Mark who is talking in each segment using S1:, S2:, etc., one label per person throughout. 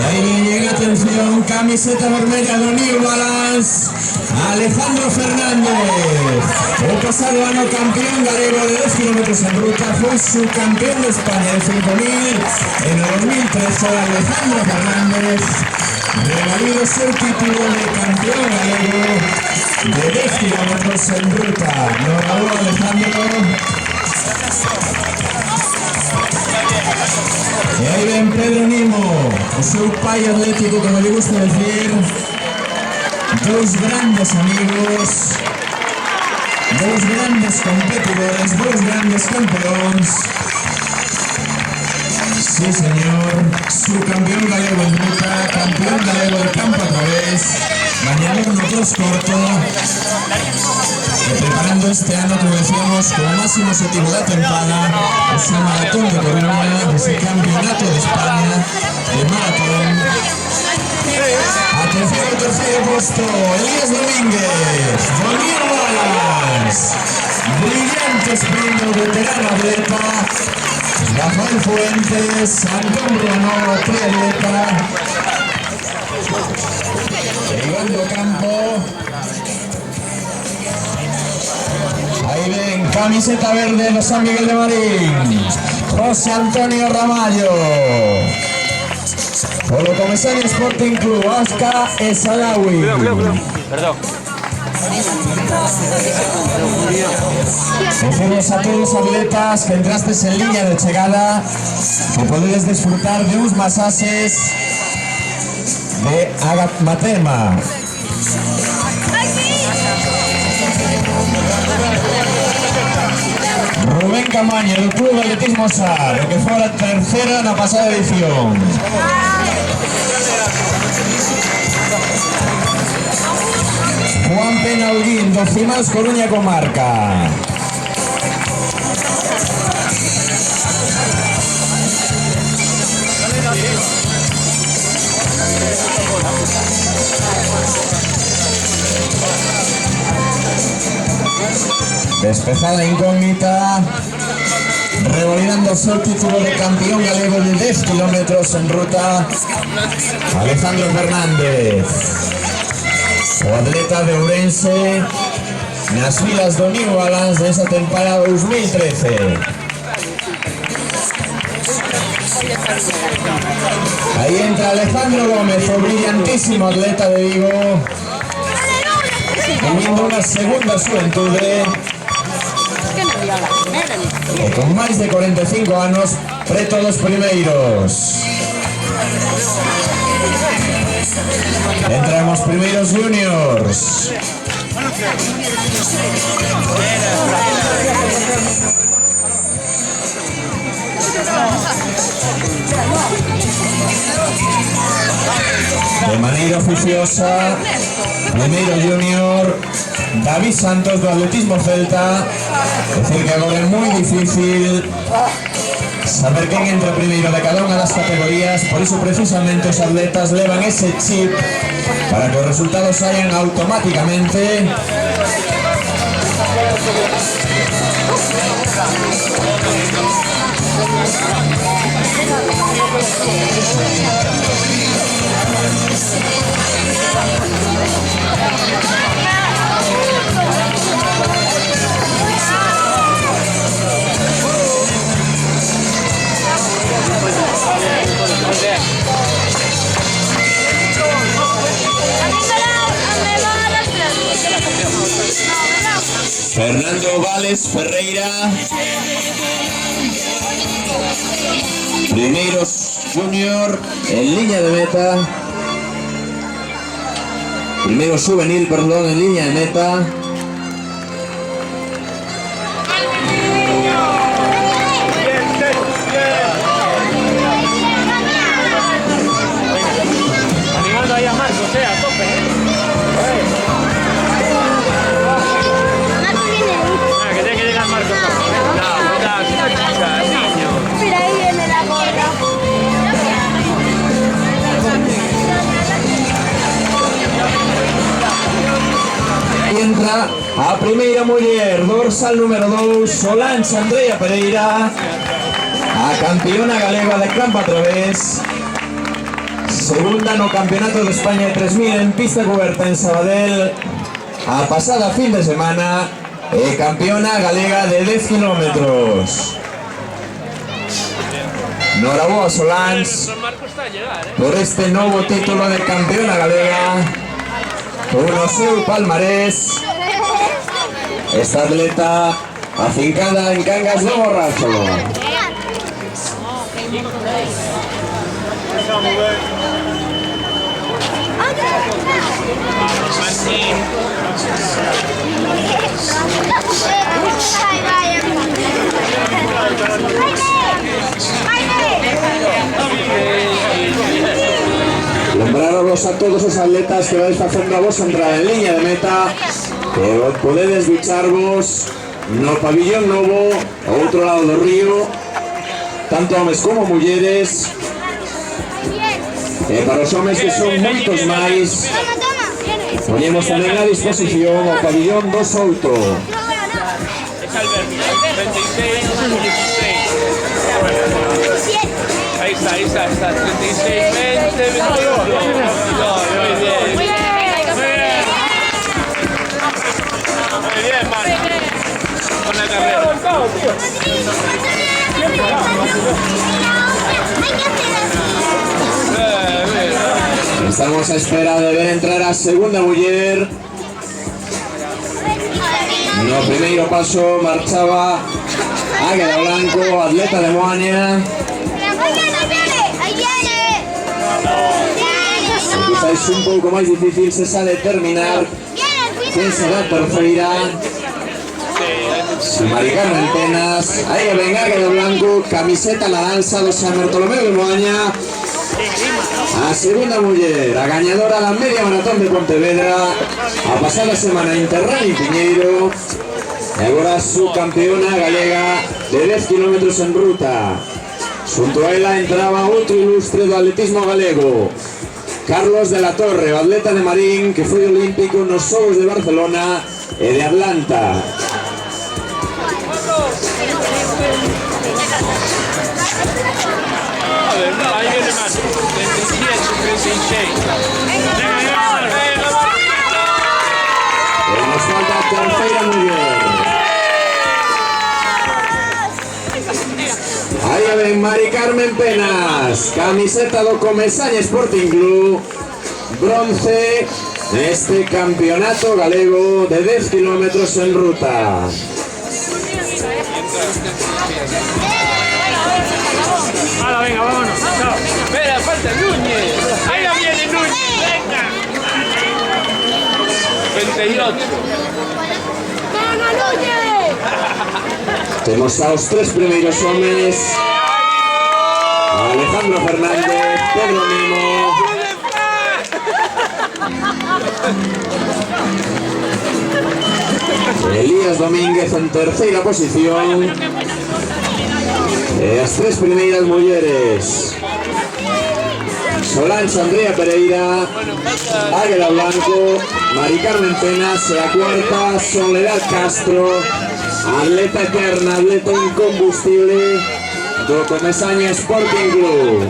S1: ahí llega, atención, camiseta vermella de New Balance, Alejandro Fernández. El pasado año campeón galego de 2 kilómetros en ruta, fue subcampeón de España de 5.000. En el 2013, Alejandro Fernández revalida su título de campeón galego de 10 kilómetros en ruta. Enhorabuena, Alejandro. Y ahí ven Pedro Nimo, o seu pai atlético, como le gusta decir. Dos grandes amigos, dos grandes competidores, dos grandes campeones. Sí, señor, subcampeón galego en ruta, campeón galego del campo a través, mañana con otros corto. Preparando este año, como decíamos, como máximo objetivo de la temporada, esa maratón de Coruña, ese campeonato de España de maratón. Atención al tercer puesto, Elías Domínguez, New Balance, brillante sprint, veterano atleta, Rafael Fuentes, Antón Bruno, triatleta, Iván Campo. Ahí ven, camiseta verde de San Miguel de Marín, José Antonio Ramallo. Por lo Comesario Sporting Club, Oscar Esalawi.
S2: Perdón.
S1: Decimos a todos los atletas que entraste en línea de llegada que podéis disfrutar de unos masajes de Agatmatema. Rubén Camaño, del Club de Atletismo SAR, que fue la tercera en la pasada edición. Juan Penaudín, Docimals Coruña Comarca. Despejada incógnita, revalidando su título de campeón galego de 10 kilómetros en ruta, Alejandro Fernández, o atleta de Ourense, nas filas do New Balance desa temporada 2013. Ahí entra Alejandro Gómez, o brillantísimo atleta de Vigo, teniendo una segunda juventud e con máis de 45 anos, preto dos primeiros. Entramos primeiros juniors. De maneira oficiosa, primeiro junior, David Santos do Atletismo Celta. Decir que agora é moi difícil saber quen entra primeiro de cada unha das categorías, por iso precisamente os atletas levan ese chip para que os resultados saian automáticamente. Fernando Vales Ferreira, primeiros junior en línea de meta, primero juvenil, perdón, en línea de meta.
S2: Animando ahí a Marcos, a tope. Que tiene que llegar Marcos. Niño.
S3: Mira, ahí viene la gorda.
S1: Aí entra a primeira muller, dorsal número 2, Solange Andrea Pereira, a campeona galega de campo a través, Segunda no Campeonato de España de 3000 en pista cubierta en Sabadell. A pasada fin de semana, campeona galega de 10 kilómetros. Noraboa Solans por este nuevo título de campeona galega. Con o seu palmarés, esta atleta afincada en Cangas do Borracho. Lembraros a todos os atletas que vais facendo a vosa entrada en liña de meta que podedes ducharvos no pabillón novo ao outro lado do río, tanto homes como mulleres. E para os homes que son moitos máis, ponemos tamén a disposición o pabillón do Souto.
S2: Ahí está, 36, 20, 21. Muy bien, Marco. Con la carrera.
S1: Estamos a espera de ver entrar a segunda muller. No primeiro paso marchaba Águeda Blanco, atleta de Moaña. Quizás un pouco máis difícil se xa determinar quen será a terceira. Si Mari Carmen Penas, aí ven Águeda Blanco, camiseta naranxa do San Bartolomeu de Moaña. A segunda muller, a gañadora da media maratón de Pontevedra, a pasada semana Interrani Piñeiro, e agora subcampeona galega de 10 kilómetros en ruta. Xunto a ela entraba outro ilustre do atletismo galego, Carlos de la Torre, o atleta de Marín que foi olímpico nos Xogos de Barcelona e de Atlanta.
S2: Ahí viene más. 37, 36.
S1: Nos falta a terceira muller. Aí ven Mari Carmen Penas, camiseta do Comesaña Sporting Club, bronce neste campeonato galego de 10 kilómetros en ruta.
S2: Ahora, venga, vámonos. Chao. Espera, falta Núñez. Ahí ya viene Núñez. Venga. 28.
S3: ¡Venga, Núñez!
S1: Temos aos tres primeiros homes: Alejandro Fernández, Pedro Mimo, Elías Domínguez en terceira posición. E as tres primeiras mulleres: Solange Andrea Pereira, Águeda Blanco, Mari Carmen Penas e a cuarta Soledad Castro, atleta eterna, atleta incombustible do Comesaña Sporting Club.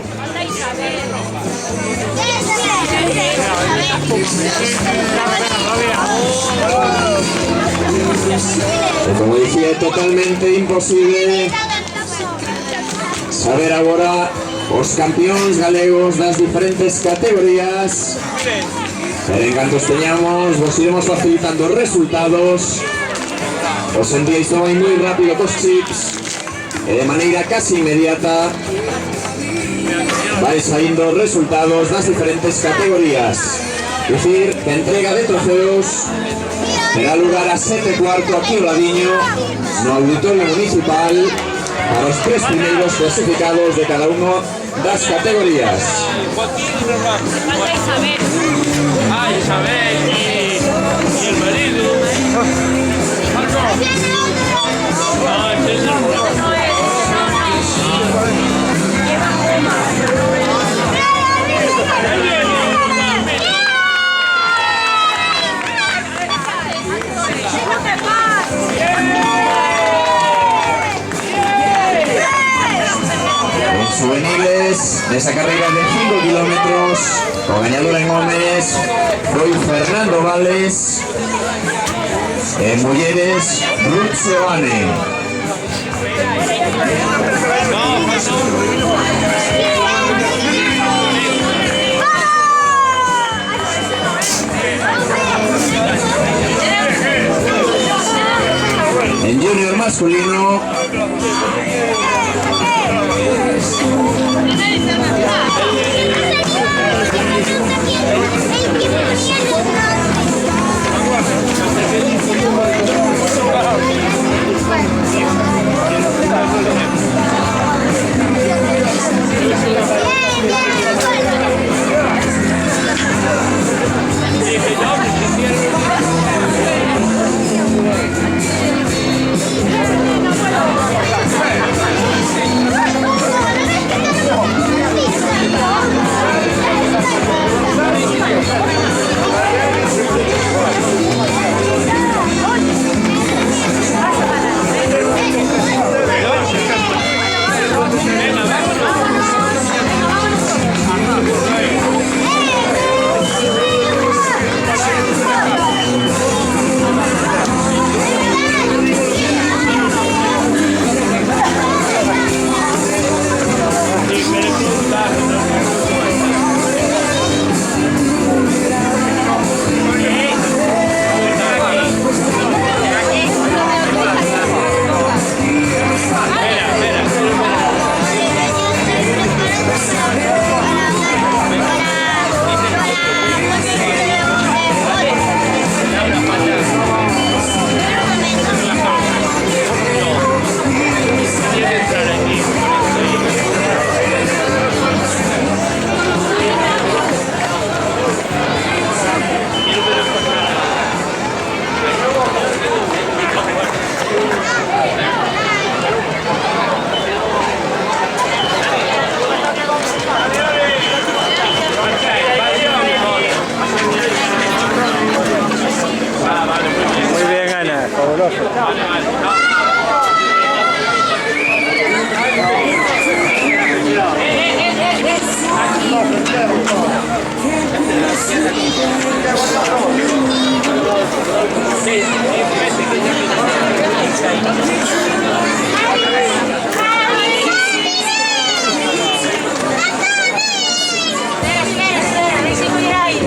S1: E como dicía, é totalmente imposible saber agora os campeóns galegos das diferentes categorías, pero en canto os teñamos vos iremos facilitando os resultados. Os enviáis tamén moi rápido cos chips e de maneira casi inmediata vais saindo os resultados das diferentes categorías. Dicir que a entrega de trofeos terá lugar a 7:15 aquí ao ladiño no auditorio municipal para os tres primeiros clasificados de cada uno das categorías.
S2: Ah, Isabel y el marido. Marco. Ah, ese es
S1: juveniles de esa carrera de 5 kilómetros O gañador en homes foi Fernando Vales. En mulleres, Ruth Seoane. En junior masculino,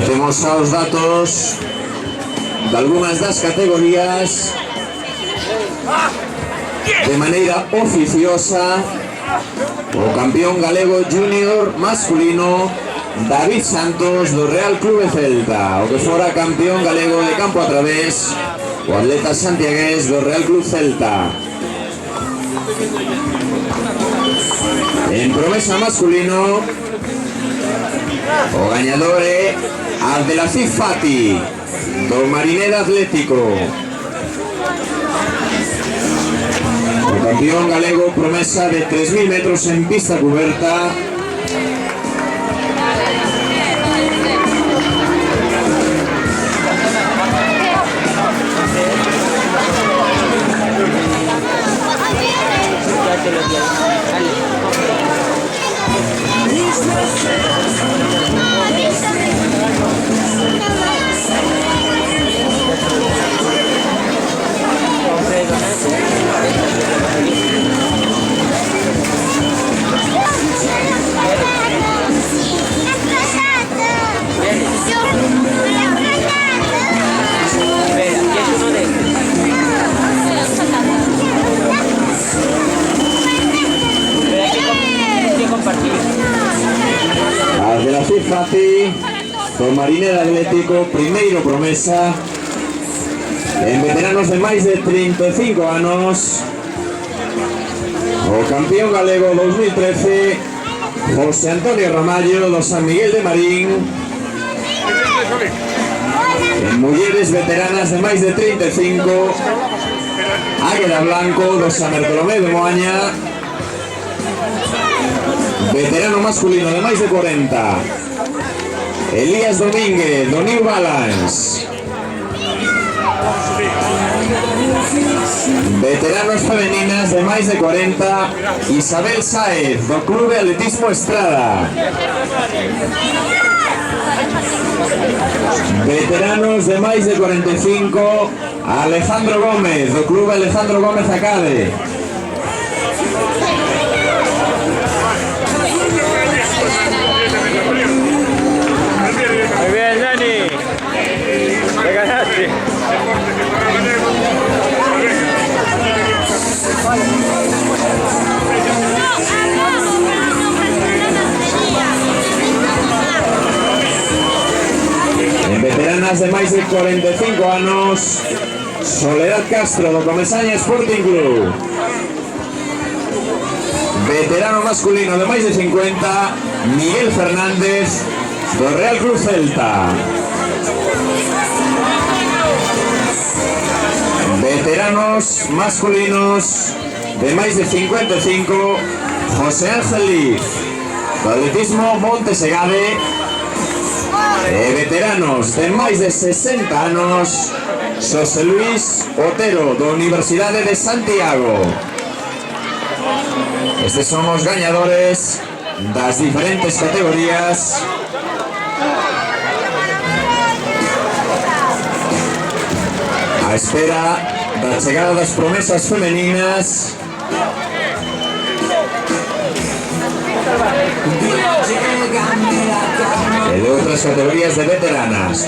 S1: temos os datos de algunhas das categorías de maneira oficiosa. O campeón galego junior masculino David Santos do Real Clube Celta, o que fora campeón galego de campo a través, o atleta santiagués do Real Club Celta. En promesa masculino, o gañador é Abdelaziz Fati do Marineda Atlético. O campeón galego promesa de 3000 metros en pista cubierta. Abdelaziz Fati do Marineda Atlético, primeiro promesa. En veteranos de máis de 35 anos, o campeón galego 2013 José Antonio Ramallo do San Miguel de Marín. En mulleres veteranas de máis de 35, Águeda Blanco do San Bartolomé de Moaña. Veterano masculino de máis de 40, Elías Domínguez do New Balance. Veteranos femeninas de máis de 40, Isabel Sáez do Clube Atletismo Estrada. Veteranos de máis de 45, Alejandro Gómez, do Club Alejandro Gómez Acade.
S2: Muy bien, Dani. Te ganaste.
S1: En veteranas de máis de 45 anos, Soledad Castro do Comesaña Sporting Club. Veterano masculino de máis de 50, Miguel Fernández do Real Club Celta. Veteranos masculinos de máis de 55, José Ángel Liz do Atletismo Montesegade. E veteranos de máis de 60 anos, José Luis Otero da Universidade de Santiago. Estes son os gañadores das diferentes categorías. A espera da chegada das promesas femeninas. E de outras categorías de veteranas.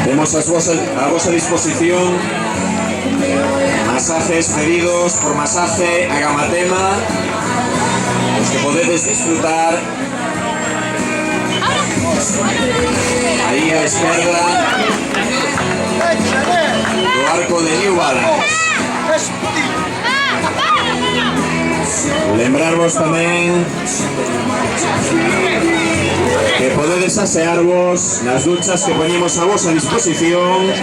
S1: Temos a vosa disposición masajes pedidos por Masaje Agamatema, os que podedes disfrutar aí a esquerda do arco de New Balance. Lembrarvos tamén que podedes asearvos nas duchas que poñemos a vosa disposición.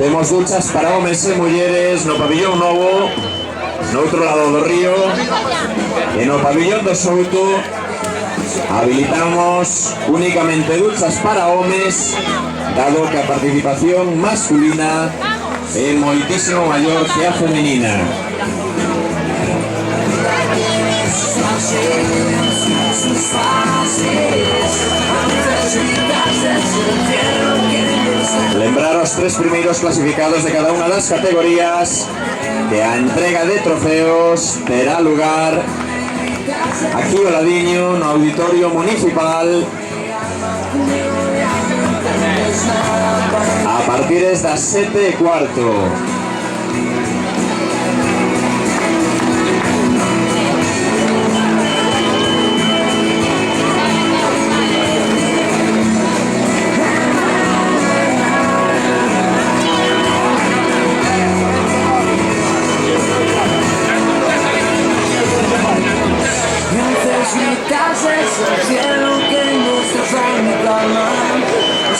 S1: Temos duchas para homes e mulleres no pabillón novo, no outro lado do río, e no pabillón do Souto habilitamos únicamente duchas para homes, dado que a participación masculina é moitísimo maior que a femenina. Lembrar os 3 primeiros clasificados de cada unha das categorías que a entrega de trofeos terá lugar aquí ao ladiño no Auditorio Municipal a partir das 7:15.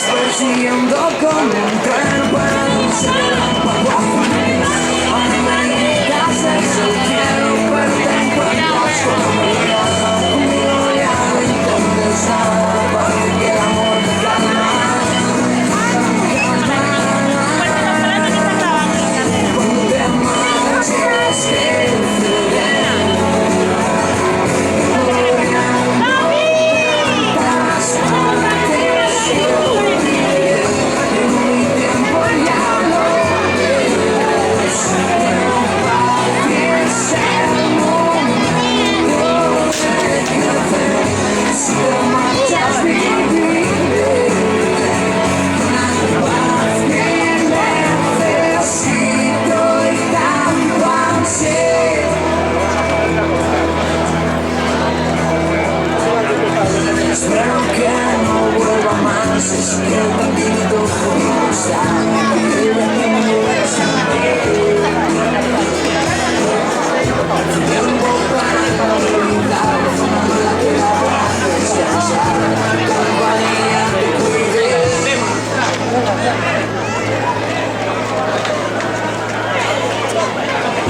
S4: Persiguiendo como un tren, puedo ser quiero verte en cuantas conmigo ya no intentes nada, porque el amor te calma. Cuando te marches no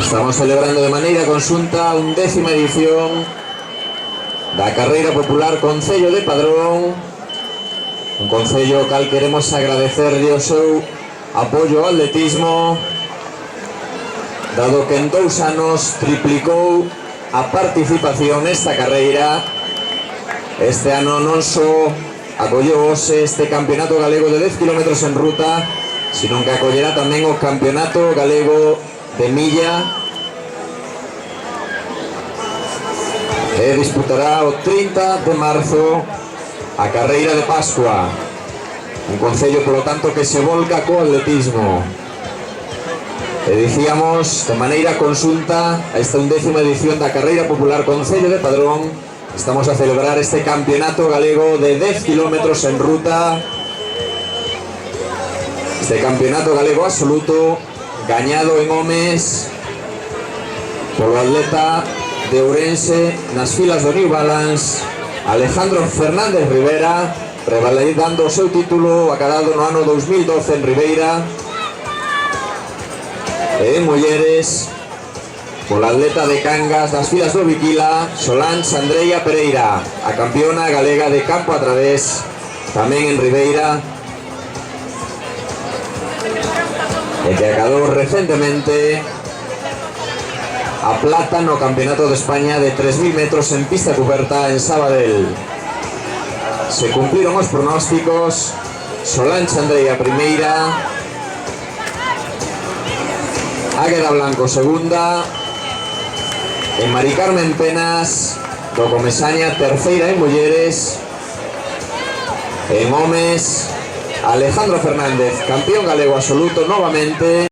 S1: Estamos celebrando de maneira conxunta a 11ª edición da Carreira Popular Concello de Padrón, un concello cal queremos agradecerlle o seu apoio ao atletismo, dado que en 2 anos triplicou a participación nesta carreira. Este ano non só acolleu este campeonato galego de 10 km en ruta, sino que acollerá tamén o campeonato galego de milla, e disputará o 30 de marzo a carreira de Pascua, un concello polo tanto que se volca co atletismo. E dicíamos de maneira conxunta a esta 11ª edición da Carreira Popular Concello de Padrón. Estamos a celebrar este campeonato galego de 10 km en ruta, este campeonato galego absoluto gañado en homes polo atleta de Ourense nas filas do New Balance, Alejandro Fernández Rivera, revalidando o seu título acadado no ano 2012 en Ribeira. E en mulleres, pola atleta de Cangas das filas do Viquila, Solange Andreia Pereira, a campeona galega de campo a través, tamén en Ribeira, e que acadou recentemente a plata no Campeonato de España de 3.000 metros en pista cubierta en Sabadell. Se cumpliron os pronósticos. Solange Andreia primeira, Águeda Blanco segunda, e Mari Carmen Penas do Comesaña terceira en mulleres. En homes, Alejandro Fernández, campeón galego absoluto novamente.